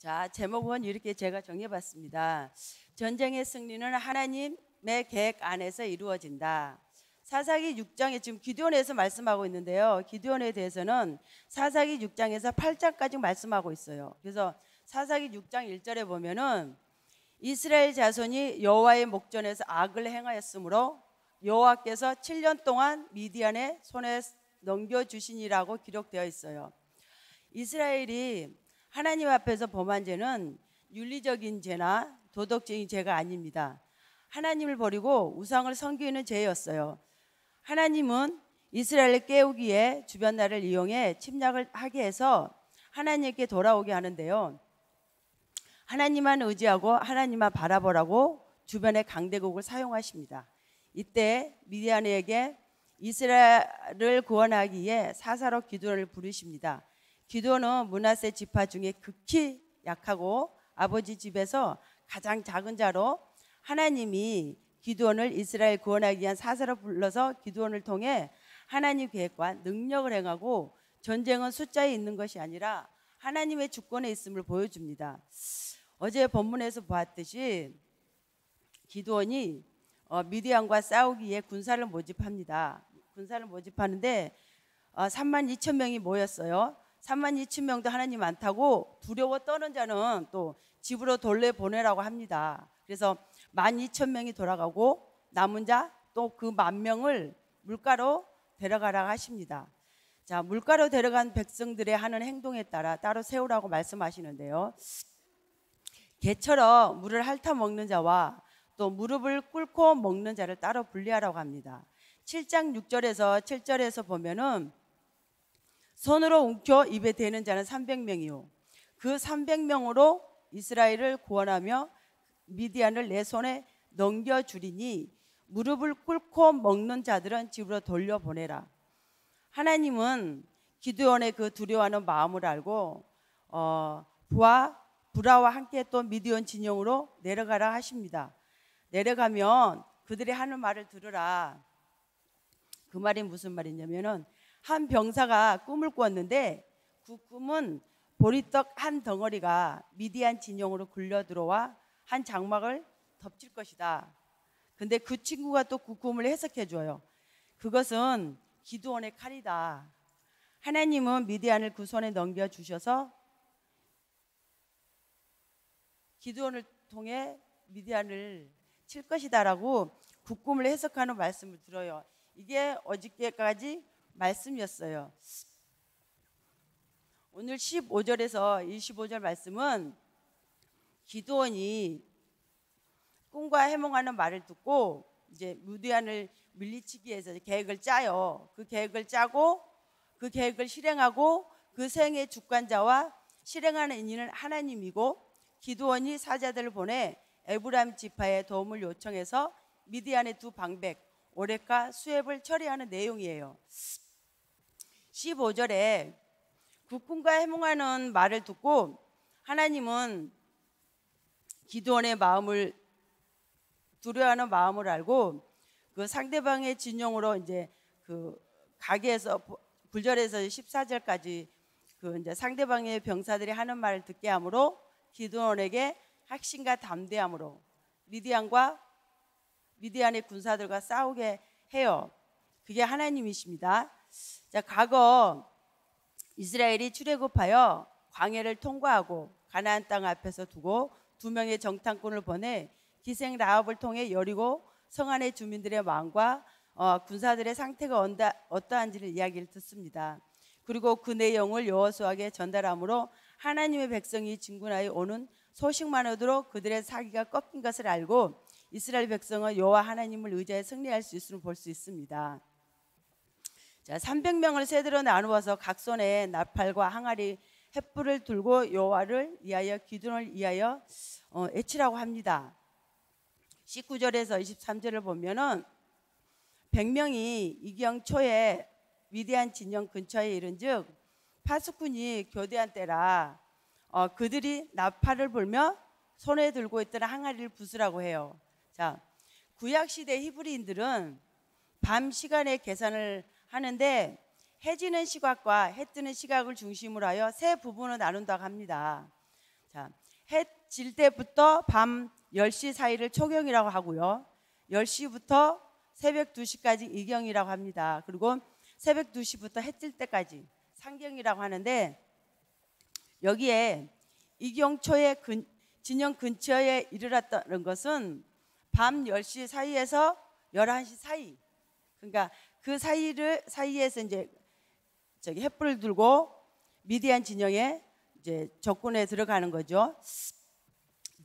자, 제목은 이렇게 제가 정해봤습니다. 전쟁의 승리는 하나님의 계획 안에서 이루어진다. 사사기 6장에 지금 기드온에서 말씀하고 있는데요. 기드온에 대해서는 사사기 6장에서 8장까지 말씀하고 있어요. 그래서 사사기 6장 1절에 보면은 이스라엘 자손이 여호와의 목전에서 악을 행하였으므로 여호와께서 7년 동안 미디안의 손에 넘겨주시니라고 기록되어 있어요. 이스라엘이 하나님 앞에서 범한 죄는 윤리적인 죄나 도덕적인 죄가 아닙니다. 하나님을 버리고 우상을 섬기는 죄였어요. 하나님은 이스라엘을 깨우기에 주변 나라를 이용해 침략을 하게 해서 하나님께 돌아오게 하는데요. 하나님만 의지하고 하나님만 바라보라고 주변의 강대국을 사용하십니다. 이때 미디안에게 이스라엘을 구원하기 위해 사사로 기드온을 부르십니다. 기드온은 므낫세 지파 중에 극히 약하고 아버지 집에서 가장 작은 자로 하나님이 기드온을 이스라엘 구원하기 위한 사사로 불러서 기드온을 통해 하나님 계획과 능력을 행하고 전쟁은 숫자에 있는 것이 아니라 하나님의 주권에 있음을 보여줍니다. 어제 본문에서 보았듯이 기드온이 미디안과 싸우기 위해 군사를 모집합니다. 군사를 모집하는데 32,000명이 모였어요. 32,000명도 하나님 안 타고 두려워 떠는 자는 또 집으로 돌려보내라고 합니다. 그래서 12,000명이 돌아가고 남은 자 또 그 10,000명을 물가로 데려가라고 하십니다. 자, 물가로 데려간 백성들의 하는 행동에 따라 따로 세우라고 말씀하시는데요. 개처럼 물을 핥아 먹는 자와 또 무릎을 꿇고 먹는 자를 따로 분리하라고 합니다. 7장 6절에서 7절에서 보면은 손으로 움켜 입에 대는 자는 300명이요. 그 300명으로 이스라엘을 구원하며 미디안을 내 손에 넘겨주리니 무릎을 꿇고 먹는 자들은 집으로 돌려보내라. 하나님은 기드온의 그 두려워하는 마음을 알고 부하와 함께 또 미디안 진영으로 내려가라 하십니다. 내려가면 그들이 하는 말을 들으라. 그 말이 무슨 말이냐면은 한 병사가 꿈을 꾸었는데 그 꿈은 보리떡 한 덩어리가 미디안 진영으로 굴려 들어와 한 장막을 덮칠 것이다. 근데 그 친구가 또 그 꿈을 해석해 줘요. 그것은 기드온의 칼이다. 하나님은 미디안을 그 손에 넘겨 주셔서 기드온을 통해 미디안을 칠 것이다라고 그 꿈을 해석하는 말씀을 들어요. 이게 어저께까지 말씀이었어요. 오늘 15절에서 25절 말씀은 기드온이 꿈과 해몽하는 말을 듣고 이제 미디안을 물리치기 위해서 계획을 짜요. 그 계획을 짜고 그 계획을 실행하고 그 생의 주관자와 실행하는 이는 하나님이고 기드온이 사자들을 보내 에브라임 지파의 도움을 요청해서 미디안의 두 방백 오렉과 수앱을 처리하는 내용이에요. 15절에 그 꿈과 해몽하는 말을 듣고 하나님은 기드온의 마음을 두려워하는 마음을 알고 그 상대방의 진영으로 이제 그 가게에서 구절에서 14절까지 그 이제 상대방의 병사들이 하는 말을 듣게 하므로 기드온에게 확신과 담대함으로 미디안의 군사들과 싸우게 해요. 그게 하나님이십니다. 자, 과거 이스라엘이 출애굽하여 광야를 통과하고 가나안 땅 앞에서 두고 2명의 정탐꾼을 보내 기생 라합을 통해 여리고 성 안의 주민들의 마음과 군사들의 상태가 어떠한지를 이야기를 듣습니다. 그리고 그 내용을 여호수아에게 전달함으로 하나님의 백성이 진군하여 오는 소식만으로도 그들의 사기가 꺾인 것을 알고 이스라엘 백성은 여호와 하나님을 의지해 승리할 수 있음을 볼 수 있습니다. 자, 300명을 세대로 나누어서 각 손에 나팔과 항아리 횃불을 들고 여호와를 위하여 기드온을 위하여 외치라고 합니다. 19절에서 23절을 보면은 100명이 이경 초에 미디안 진영 근처에 이른즉 파수꾼이 교대한 때라 그들이 나팔을 불며 손에 들고 있던 항아리를 부수라고 해요. 자, 구약 시대 히브리인들은 밤 시간에 계산을 하는데 해 지는 시각과 해 뜨는 시각을 중심으로 하여 세 부분을 나눈다고 합니다. 자, 해 질 때부터 밤 10시 사이를 초경이라고 하고요. 10시부터 새벽 2시까지 이경이라고 합니다. 그리고 새벽 2시부터 해 뜰 때까지 상경이라고 하는데, 여기에 이경초의 진영 근처에 이르렀다는 것은 밤 10시 사이에서 11시 사이, 그러니까 그 사이에서 이제 횃불을 들고 미디안 진영에 이제 적군에 들어가는 거죠.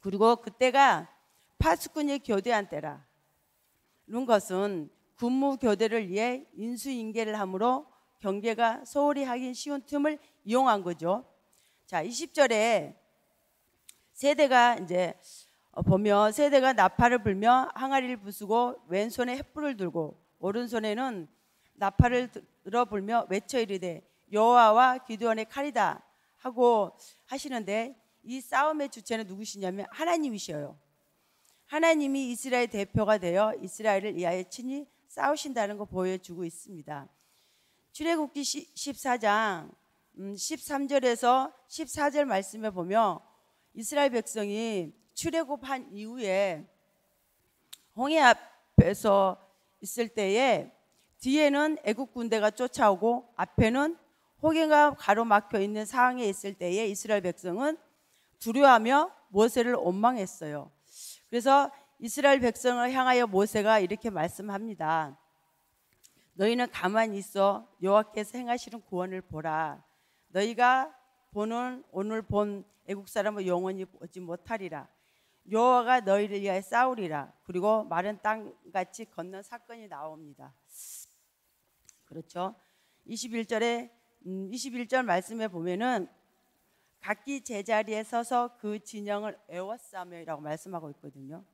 그리고 그때가 파수꾼이 교대한 때라는 것은 군무 교대를 위해 인수인계를 함으로 경계가 소홀히 하기 쉬운 틈을 이용한 거죠. 자, 20절에 세대가 이제 보면 세대가 나팔을 불며 항아리를 부수고 왼손에 횃불을 들고 오른손에는 나팔을 들어 불며 외쳐 이르되 여호와와 기드온의 칼이다 하고 하시는데, 이 싸움의 주체는 누구시냐면 하나님이셔요. 하나님이 이스라엘 대표가 되어 이스라엘을 위하여 친히 싸우신다는 거 보여주고 있습니다. 출애굽기 14장 13절에서 14절 말씀에 보면 이스라엘 백성이 출애굽한 이후에 홍해 앞에서 있을 때에 뒤에는 애국 군대가 쫓아오고 앞에는 홍해가 가로막혀 있는 상황에 있을 때에 이스라엘 백성은 두려워하며 모세를 원망했어요. 그래서 이스라엘 백성을 향하여 모세가 이렇게 말씀합니다. 너희는 가만히 있어 여호와께서 행하시는 구원을 보라. 너희가 오늘 본 애국 사람은 영원히 보지 못하리라. 여호와가 너희를 위하여 싸우리라. 그리고 마른 땅같이 건넌 사건이 나옵니다. 그렇죠. 21절 말씀에 보면은 각기 제자리에 서서 그 진영을 에워싸며라고 말씀하고 있거든요.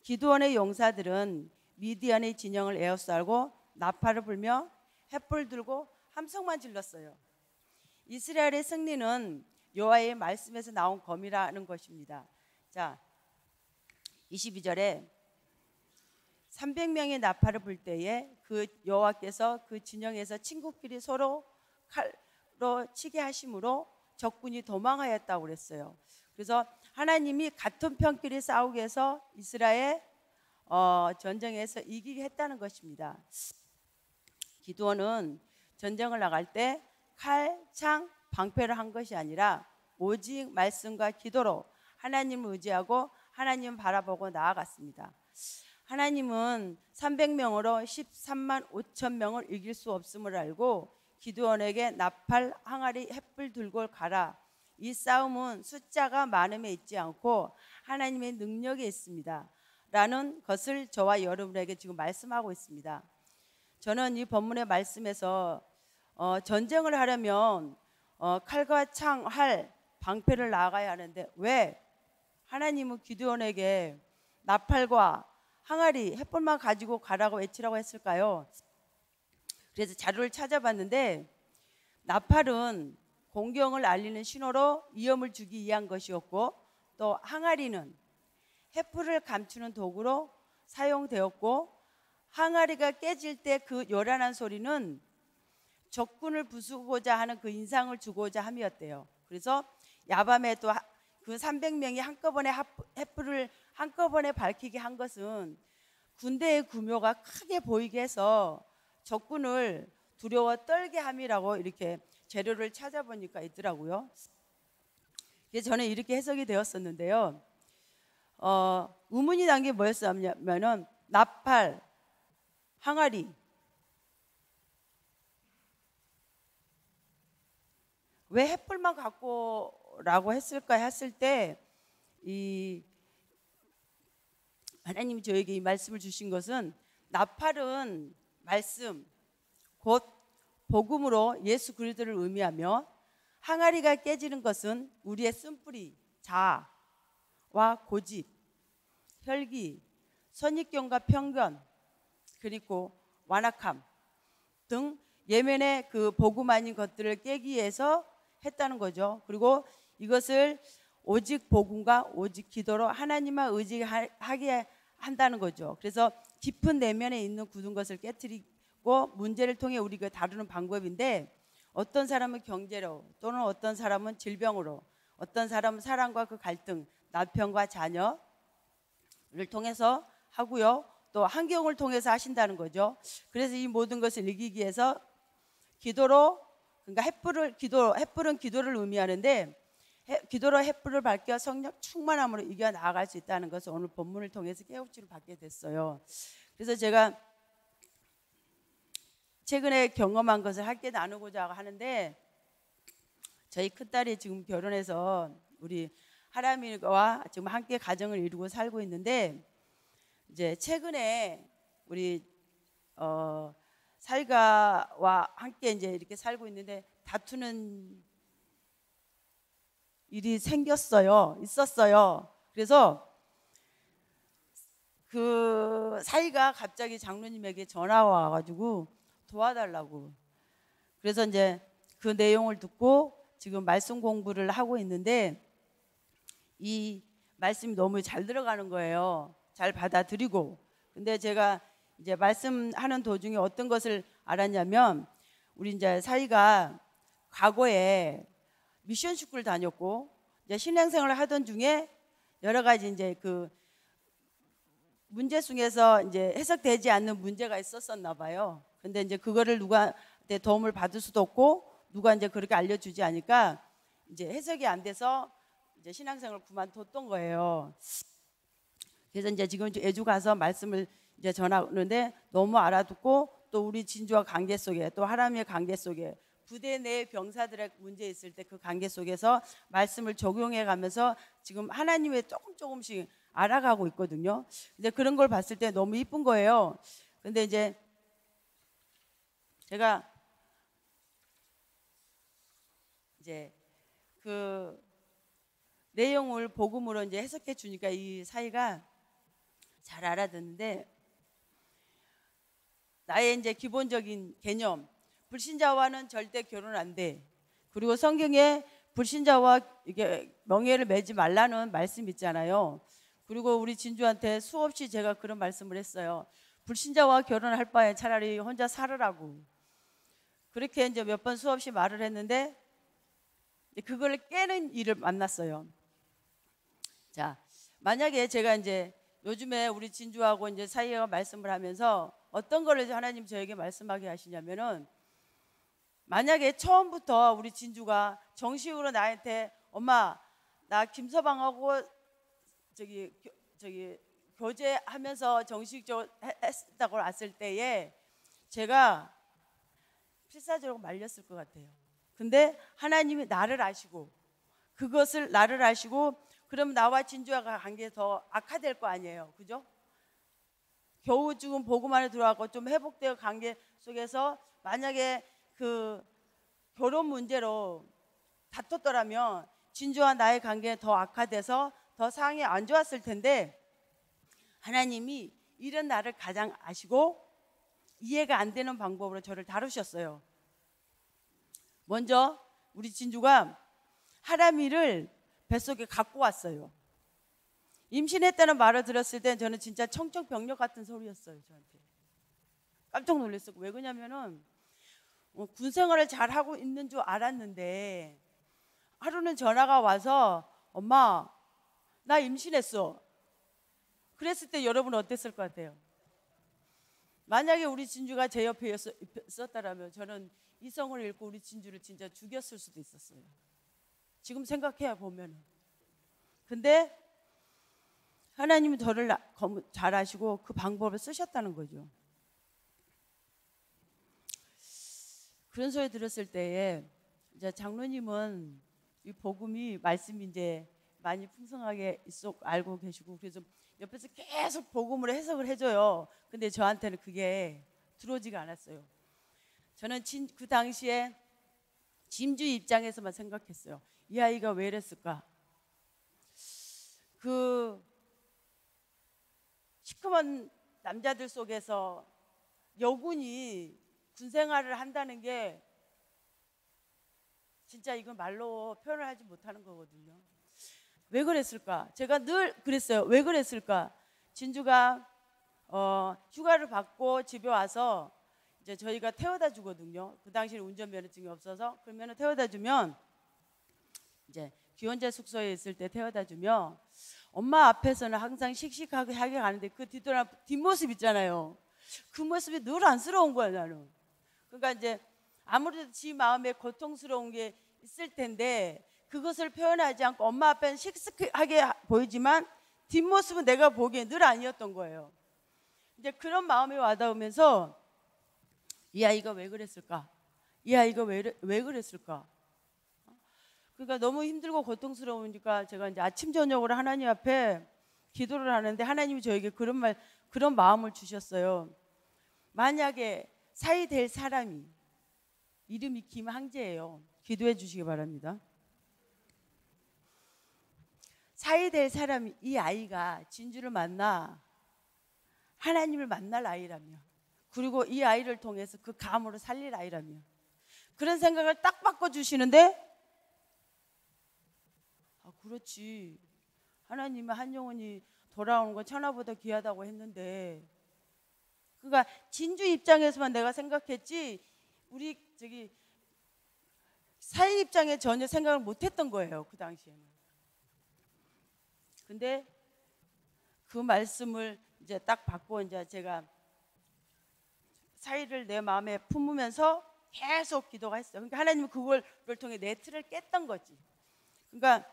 기드온의 용사들은 미디안의 진영을 에워싸고 나팔을 불며 횃불 들고 함성만 질렀어요. 이스라엘의 승리는 여호와의 말씀에서 나온 검이라는 것입니다. 자, 22절에 300명의 나팔을 불 때에 그 여호와께서 그 진영에서 친구끼리 서로 칼로 치게 하심으로 적군이 도망하였다고 그랬어요. 그래서 하나님이 같은 편끼리 싸우게 해서 이스라엘 전쟁에서 이기게 했다는 것입니다. 기드온은 전쟁을 나갈 때 칼, 창, 방패를 한 것이 아니라 오직 말씀과 기도로 하나님을 의지하고 하나님 바라보고 나아갔습니다. 하나님은 300명으로 13만 5천 명을 이길 수 없음을 알고 기드온에게 나팔, 항아리, 횃불 들고 가라. 이 싸움은 숫자가 많음에 있지 않고 하나님의 능력에 있습니다. 라는 것을 저와 여러분에게 지금 말씀하고 있습니다. 저는 이 본문의 말씀에서 전쟁을 하려면 칼과 창, 활, 방패를 나아가야 하는데 왜 하나님은 기드온에게 나팔과 항아리, 횃불만 가지고 가라고 외치라고 했을까요? 그래서 자료를 찾아봤는데 나팔은 공경을 알리는 신호로 위험을 주기 위한 것이었고, 또 항아리는 횃불을 감추는 도구로 사용되었고, 항아리가 깨질 때 그 요란한 소리는 적군을 부수고자 하는 그 인상을 주고자 함이었대요. 그래서 야밤에 또 그 300명이 한꺼번에 횃불을 한꺼번에 밝히게 한 것은 군대의 규모가 크게 보이게 해서 적군을 두려워 떨게 함이라고 이렇게 재료를 찾아보니까 있더라고요. 그래서 저는 이렇게 해석이 되었었는데요. 의문이 난 게 뭐였냐면은 나팔, 항아리, 왜 횃불만 갖고라고 했을까 했을 때 이 하나님이 저에게 이 말씀을 주신 것은 나팔은 말씀, 곧 복음으로 예수 그리스도를 의미하며, 항아리가 깨지는 것은 우리의 쓴뿌리, 자아와 고집, 혈기, 선입견과 편견, 그리고 완악함 등 예면의 그 복음 아닌 것들을 깨기 위해서 했다는 거죠. 그리고 이것을 오직 복음과 오직 기도로 하나님만 의지하게 한다는 거죠. 그래서 깊은 내면에 있는 굳은 것을 깨트리고 문제를 통해 우리가 다루는 방법인데, 어떤 사람은 경제로, 또는 어떤 사람은 질병으로, 어떤 사람은 사랑과 그 갈등, 남편과 자녀를 통해서 하고요. 또 환경을 통해서 하신다는 거죠. 그래서 이 모든 것을 이기기 위해서 기도로, 그러니까 횃불은 기도를 의미하는데 기도로 횃불을 밝혀 성령 충만함으로 이겨 나아갈 수 있다는 것을 오늘 본문을 통해서 깨우침을 받게 됐어요. 그래서 제가 최근에 경험한 것을 함께 나누고자 하는데, 저희 큰딸이 지금 결혼해서 우리 하람이와 지금 함께 가정을 이루고 살고 있는데, 이제 최근에 우리 사위가와 함께 이제 이렇게 살고 있는데 다투는 일이 있었어요. 그래서 그 사위가 갑자기 장로님에게 전화가 와가지고 도와달라고. 그래서 이제 그 내용을 듣고 지금 말씀 공부를 하고 있는데, 이 말씀이 너무 잘 들어가는 거예요. 잘 받아들이고. 근데 제가 이제 말씀하는 도중에 어떤 것을 알았냐면, 우리 이제 사위가 과거에 미션 스쿨 다녔고 이제 신앙생활을 하던 중에 여러 가지 이제 그 문제 중에서 이제 해석되지 않는 문제가 있었었나 봐요. 근데 이제 그거를 누구한테 도움을 받을 수도 없고 누가 이제 그렇게 알려주지 않으니까 이제 해석이 안 돼서 이제 신앙생활을 그만뒀던 거예요. 그래서 이제 지금 애주 가서 말씀을 이제 전하는데 너무 알아듣고, 또 우리 진주와 관계 속에, 또 하람의 관계 속에, 부대 내 병사들의 문제 있을 때 그 관계 속에서 말씀을 적용해 가면서 지금 하나님의 조금씩 알아가고 있거든요. 이제 그런 걸 봤을 때 너무 이쁜 거예요. 근데 이제 제가 이제 그 내용을 복음으로 이제 해석해 주니까 이 사이가 잘 알아듣는데, 나의 이제 기본적인 개념, 불신자와는 절대 결혼 안 돼. 그리고 성경에 불신자와 이게 명예를 맺지 말라는 말씀 있잖아요. 그리고 우리 진주한테 수없이 제가 그런 말씀을 했어요. 불신자와 결혼할 바에 차라리 혼자 살으라고. 그렇게 이제 몇 번 수없이 말을 했는데 그걸 깨는 일을 만났어요. 자, 만약에 제가 이제 요즘에 우리 진주하고 이제 사이가 말씀을 하면서 어떤 거를 하나님 저에게 말씀하게 하시냐면은, 만약에 처음부터 우리 진주가 정식으로 나한테 엄마 나 김서방하고 교제하면서 정식적으로 했다고 왔을 때에 제가 필사적으로 말렸을 것 같아요. 근데 하나님이 나를 아시고 그것을 나를 아시고, 그럼 나와 진주와 관계가 더 악화될 거 아니에요. 그죠? 겨우 지금 복음 안에 들어가고 좀 회복되어 관계 속에서 만약에 그 결혼 문제로 다퉜더라면 진주와 나의 관계가 더 악화돼서 더 상황이 안 좋았을 텐데, 하나님이 이런 나를 가장 아시고 이해가 안 되는 방법으로 저를 다루셨어요. 먼저 우리 진주가 하람이를 뱃속에 갖고 왔어요. 임신했다는 말을 들었을 때 저는 진짜 청천벽력 같은 소리였어요. 저한테 깜짝 놀랐어요. 왜 그러냐면은 군 생활을 잘 하고 있는 줄 알았는데 하루는 전화가 와서 엄마 나 임신했어. 그랬을 때 여러분 어땠을 것 같아요? 만약에 우리 진주가 제 옆에 있었다면 저는 이성을 잃고 우리 진주를 진짜 죽였을 수도 있었어요. 지금 생각해 보면은. 근데 하나님이 저를 잘 아시고 그 방법을 쓰셨다는 거죠. 그런 소리 들었을 때에 이제 장로님은 이 복음이 말씀이 이제 많이 풍성하게 알고 계시고, 그래서 옆에서 계속 복음으로 해석을 해줘요. 근데 저한테는 그게 들어오지가 않았어요. 저는 그 당시에 진주 입장에서만 생각했어요. 이 아이가 왜 이랬을까? 그 시커먼 남자들 속에서 여군이 군생활을 한다는 게 진짜 이건 말로 표현을 하지 못하는 거거든요. 왜 그랬을까? 제가 늘 그랬어요. 왜 그랬을까? 진주가 휴가를 받고 집에 와서 이제 저희가 태워다 주거든요. 그 당시에 운전면허증이 없어서. 그러면 태워다 주면 이제 기혼자 숙소에 있을 때 태워다 주며 엄마 앞에서는 항상 씩씩하게 하게 가는데 그 뒷모습 있잖아요. 그 모습이 늘 안쓰러운 거야 나는. 그러니까 이제 아무래도 지 마음에 고통스러운 게 있을 텐데 그것을 표현하지 않고 엄마 앞에는 씩씩하게 보이지만 뒷모습은 내가 보기엔 늘 아니었던 거예요. 이제 그런 마음이 와닿으면서 이 아이가 왜 그랬을까? 이 아이가 왜 그랬을까? 그러니까 너무 힘들고 고통스러우니까 제가 이제 아침 저녁으로 하나님 앞에 기도를 하는데 하나님이 저에게 그런 마음을 주셨어요. 만약에 사이 될 사람이 이름이 김항재예요. 기도해 주시기 바랍니다. 사이 될 사람이 이 아이가 진주를 만나 하나님을 만날 아이라며 그리고 이 아이를 통해서 그 감으로 살릴 아이라며 그런 생각을 딱 바꿔주시는데 그렇지. 하나님은 한 영혼이 돌아오는 건 천하보다 귀하다고 했는데 그러니까 진주 입장에서만 내가 생각했지 우리 사이 입장에 전혀 생각을 못했던 거예요. 그 당시에는. 근데 그 말씀을 이제 딱 받고 이제 제가 사이를 내 마음에 품으면서 계속 기도가 했어요. 그러니까 하나님은 그걸 통해 내 틀을 깼던 거지. 그러니까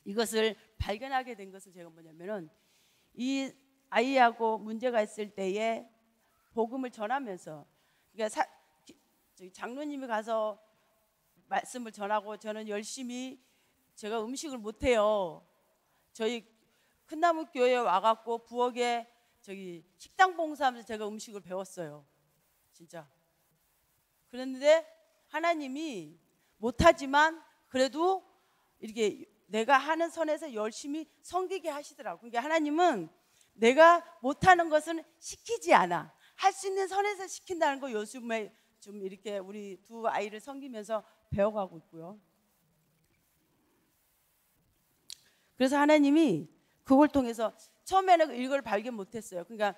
이것을 발견하게 된 것은 제가 뭐냐면은 이 아이하고 문제가 있을 때에 복음을 전하면서 그러니까 장로님이 가서 말씀을 전하고 저는 열심히 제가 음식을 못해요. 저희 큰나무 교회에 와갖고 부엌에 식당 봉사하면서 제가 음식을 배웠어요. 진짜. 그랬는데 하나님이 못하지만 그래도 이렇게 내가 하는 선에서 열심히 섬기게 하시더라고요. 그러니까 하나님은 내가 못하는 것은 시키지 않아. 할 수 있는 선에서 시킨다는 거 요즘에 좀 이렇게 우리 두 아이를 섬기면서 배워가고 있고요. 그래서 하나님이 그걸 통해서 처음에는 이걸 발견 못했어요. 그러니까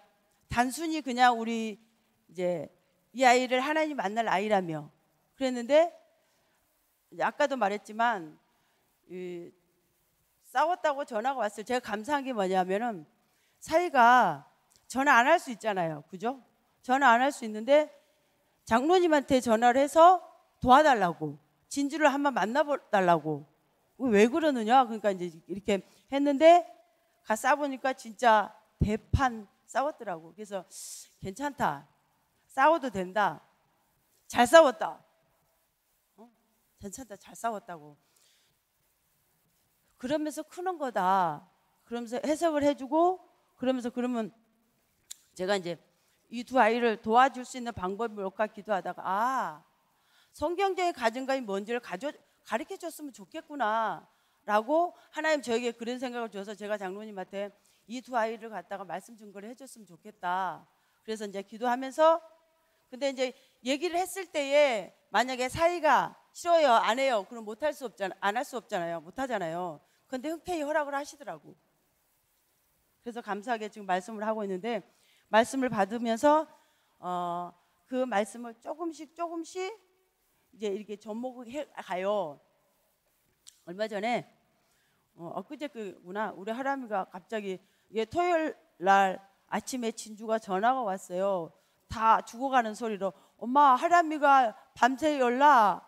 단순히 그냥 우리 이제 이 아이를 하나님 만날 아이라며 그랬는데 아까도 말했지만 싸웠다고 전화가 왔어요. 제가 감사한 게 뭐냐면은 사이가 전화 안 할 수 있잖아요. 그죠? 전화 안 할 수 있는데 장로님한테 전화를 해서 도와달라고 진주를 한번 만나달라고 왜 그러느냐 그러니까 이제 이렇게 했는데 가 싸보니까 진짜 대판 싸웠더라고. 그래서 괜찮다. 싸워도 된다. 잘 싸웠다. 괜찮다. 잘 싸웠다고. 그러면서 크는 거다. 그러면서 해석을 해주고 그러면서 그러면 제가 이제 이 두 아이를 도와줄 수 있는 방법이 뭘까 기도하다가 성경적인 가정감이 뭔지를 가르쳐 줬으면 좋겠구나 라고 하나님 저에게 그런 생각을 줘서 제가 장로님한테 이 두 아이를 갖다가 말씀 증거를 해줬으면 좋겠다. 그래서 이제 기도하면서 근데 이제 얘기를 했을 때에 만약에 사이가 싫어요 안 해요 그럼 못할 수 없잖아 안 할 수 없잖아요 못하잖아요. 근데 흔쾌히 허락을 하시더라고. 그래서 감사하게 지금 말씀을 하고 있는데 말씀을 받으면서 그 말씀을 조금씩 이제 이렇게 접목해 가요. 얼마 전에 엊그제구나 우리 하람이가 갑자기 토요일 날 아침에 진주가 전화가 왔어요. 다 죽어가는 소리로 엄마 하람이가 밤새 연락?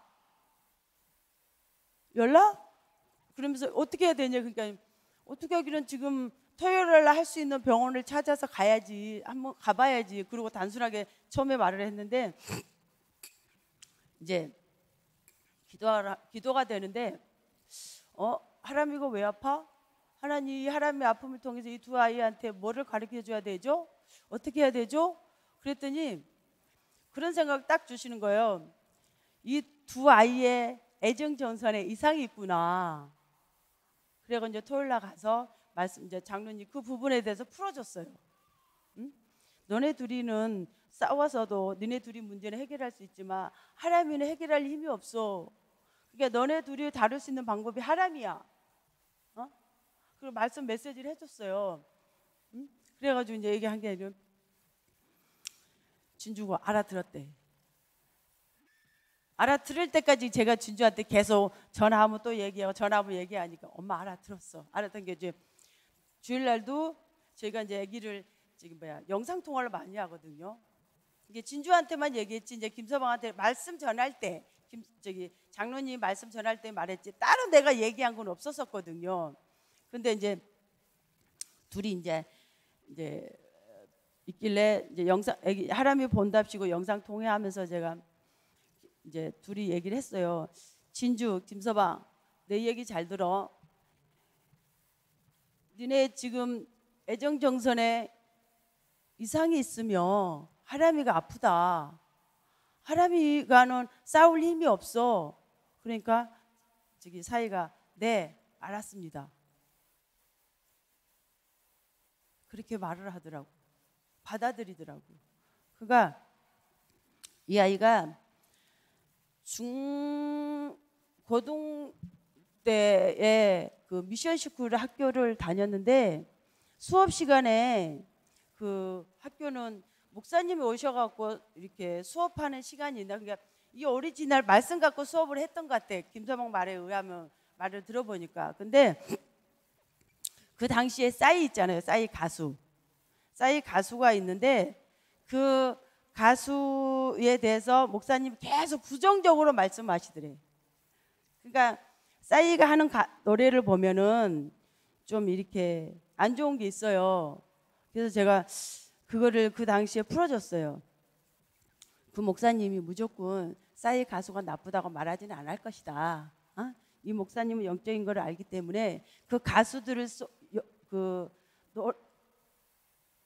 그러면서 어떻게 해야 되냐 그러니까 어떻게 하기는 지금 토요일 날 할 수 있는 병원을 찾아서 가야지 한번 가봐야지 그리고 단순하게 처음에 말을 했는데 이제 기도가 되는데 하람이가 왜 아파? 하나님 하람이 아픔을 통해서 이 두 아이한테 뭐를 가르쳐 줘야 되죠? 어떻게 해야 되죠? 그랬더니 그런 생각 딱 주시는 거예요. 이 두 아이의 애정 전선에 이상이 있구나. 그래서 이제 토요일 날 가서 이제 장로님 그 부분에 대해서 풀어줬어요. 응? 너네 둘이는 싸워서도 너네 둘이 문제는 해결할 수 있지만 하람이는 해결할 힘이 없어. 그러니까 너네 둘이 다룰 수 있는 방법이 하람이야. 그리고 말씀 메시지를 해줬어요. 응? 그래가지고 이제 얘기한 게 아니라 진주가 알아들었대. 알아들을 때까지 제가 진주한테 계속 전화하면 또 얘기하고 전화하면 얘기하니까 엄마 알아들었어. 알았던 게 이제 주일날도 저희가 이제 아기를 영상 통화를 많이 하거든요. 이게 진주한테만 얘기했지 이제 김서방한테 말씀 전할 때 장로님 말씀 전할 때 말했지 따로 내가 얘기한 건 없었었거든요. 근데 이제 둘이 이제 있길래 이제 하람이 본답시고 영상 통화하면서 제가 이제 둘이 얘기를 했어요. 진주, 김서방, 내 얘기 잘 들어. 니네 지금 애정정선에 이상이 있으면 하람이가 아프다. 하람이가는 싸울 힘이 없어. 그러니까 사이가 네, 알았습니다. 그렇게 말을 하더라고. 받아들이더라고. 그러니까 이 아이가 고등 때에 그 미션스쿨 학교를 다녔는데 수업 시간에 그 학교는 목사님이 오셔갖고 이렇게 수업하는 시간이 있나. 그러니까 이 오리지널 말씀 갖고 수업을 했던 것 같아. 김서방 말에 의하면 말을 들어보니까. 근데 그 당시에 싸이 있잖아요. 싸이 가수가 있는데 그 가수에 대해서 목사님 계속 부정적으로 말씀하시더래. 그러니까 싸이가 하는 노래를 보면은 좀 이렇게 안 좋은 게 있어요. 그래서 제가 그거를 그 당시에 풀어줬어요. 그 목사님이 무조건 싸이 가수가 나쁘다고 말하지는 않을 것이다. 이 목사님은 영적인 걸 알기 때문에 그 가수들을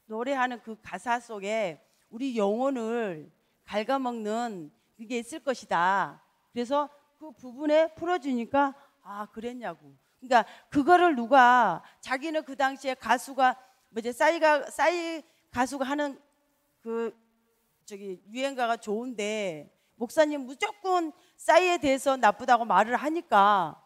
노래하는 그 가사 속에 우리 영혼을 갉아먹는 그게 있을 것이다. 그래서 그 부분에 풀어주니까 아 그랬냐고. 그러니까 그거를 누가 자기는 그 당시에 가수가 싸이 가수가 하는 유행가가 좋은데 목사님 무조건 싸이에 대해서 나쁘다고 말을 하니까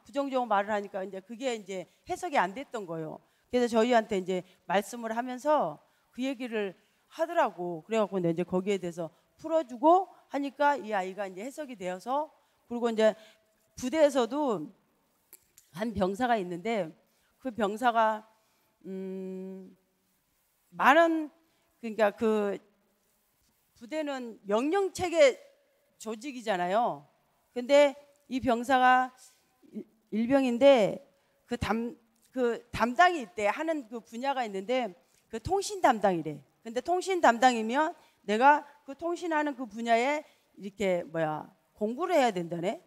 부정적으로 말을 하니까 이제 그게 이제 해석이 안 됐던 거예요. 그래서 저희한테 이제 말씀을 하면서 그 얘기를 하더라고. 그래갖고 이제 거기에 대해서 풀어주고 하니까 이 아이가 이제 해석이 되어서 그리고 이제 부대에서도 한 병사가 있는데 그 병사가 많은 그러니까 그 부대는 명령 체계 조직이잖아요. 근데 이 병사가 일병인데 그 담당이 있대. 하는 그 분야가 있는데 그 통신 담당이래. 근데 통신 담당이면 내가 그 통신하는 그 분야에 이렇게 공부를 해야 된다네.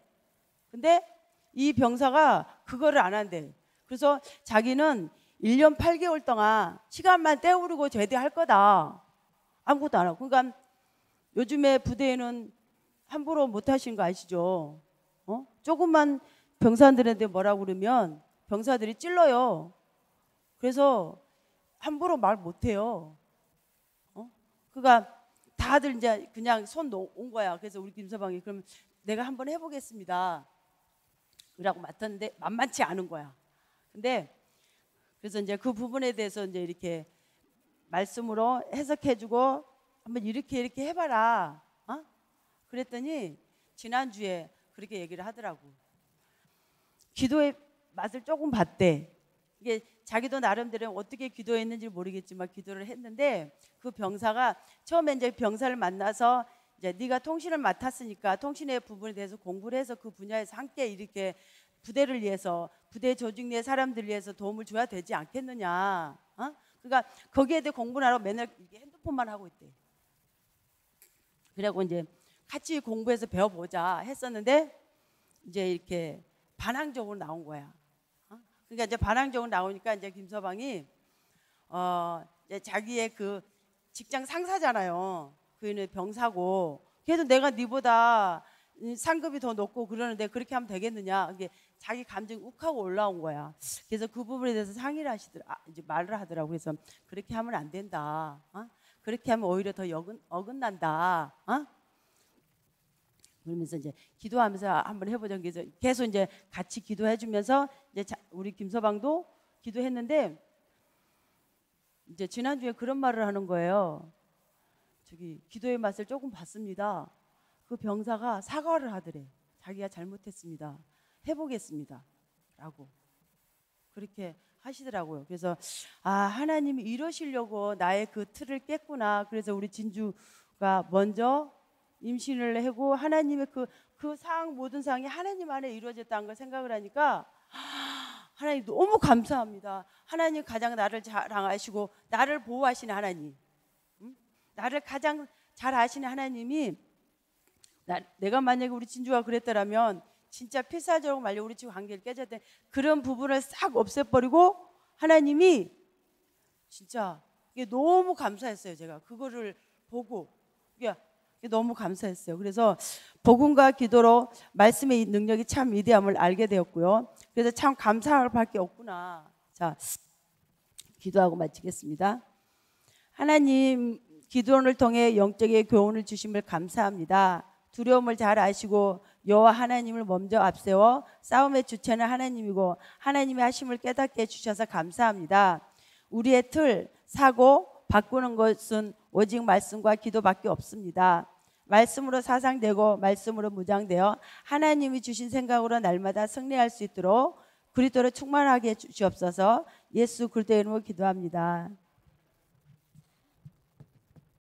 근데 이 병사가 그거를 안 한대. 그래서 자기는 1년 8개월 동안 시간만 때우르고 제대할 거다. 아무것도 안 하고. 그러니까 요즘에 부대에는 함부로 못 하시는 거 아시죠? 조금만 병사들한테 뭐라고 그러면 병사들이 찔러요. 그래서 함부로 말 못 해요. 그러니까 다들 이제 그냥 손 놓은 거야. 그래서 우리 김서방이 그럼 내가 한번 해보겠습니다. 라고 맡았는데 만만치 않은 거야. 근데 그래서 이제 그 부분에 대해서 이제 이렇게 말씀으로 해석해주고 한번 이렇게 해봐라. 그랬더니 지난주에 그렇게 얘기를 하더라고. 기도의 맛을 조금 봤대. 이게 자기도 나름대로 어떻게 기도했는지 모르겠지만 기도를 했는데 그 병사가 처음에 이제 병사를 만나서 이제 네가 통신을 맡았으니까 통신의 부분에 대해서 공부를 해서 그 분야에서 함께 이렇게 부대를 위해서 부대 조직 내 사람들을 위해서 도움을 줘야 되지 않겠느냐. 그러니까 거기에 대해 공부를 하러 맨날 핸드폰만 하고 있대. 그래고 이제 같이 공부해서 배워보자 했었는데 이제 이렇게 반항적으로 나온 거야. 그러니까 이제 반항적으로 나오니까 이제 김서방이 이제 자기의 그 직장 상사잖아요. 그는 병사고. 그래도 내가 네보다 상급이 더 높고 그러는데 그렇게 하면 되겠느냐. 이게 자기 감정이 욱하고 올라온 거야. 그래서 그 부분에 대해서 상의를 이제 말을 하더라고. 그래서 그렇게 하면 안 된다. 그렇게 하면 오히려 더 어긋난다. 그러면서 이제 기도하면서 한번 해보자. 그래서 계속 이제 같이 기도해주면서 이제 우리 김서방도 기도했는데 이제 지난주에 그런 말을 하는 거예요. 기도의 맛을 조금 봤습니다. 그 병사가 사과를 하더래. 자기가 잘못했습니다. 해보겠습니다. 라고 그렇게 하시더라고요. 그래서 하나님이 이러시려고 나의 그 틀을 깼구나. 그래서 우리 진주가 먼저 임신을 하고 하나님의 그 상황, 모든 상황이 하나님 안에 이루어졌다는 걸 생각을 하니까 하나님 너무 감사합니다. 하나님 가장 나를 잘 아시고 나를 보호하시는 하나님, 나를 가장 잘 아시는 하나님이 내가 만약에 우리 진주가 그랬더라면 진짜 필사적으로 말려 우리 집 관계를 깨졌던 그런 부분을 싹 없애버리고 하나님이 진짜 이게 너무 감사했어요. 제가 그거를 보고 이게 너무 감사했어요. 그래서 복음과 기도로 말씀의 능력이 참 위대함을 알게 되었고요. 그래서 참 감사할 밖에 없구나. 자, 기도하고 마치겠습니다. 하나님, 기도원을 통해 영적인 교훈을 주심을 감사합니다. 두려움을 잘 아시고 여호와 하나님을 먼저 앞세워 싸움의 주체는 하나님이고 하나님의 하심을 깨닫게 해주셔서 감사합니다. 우리의 틀, 사고 바꾸는 것은 오직 말씀과 기도밖에 없습니다. 말씀으로 사상되고 말씀으로 무장되어 하나님이 주신 생각으로 날마다 승리할 수 있도록 그리스도로 충만하게 해주시옵소서. 예수 그리스도의 이름으로 기도합니다.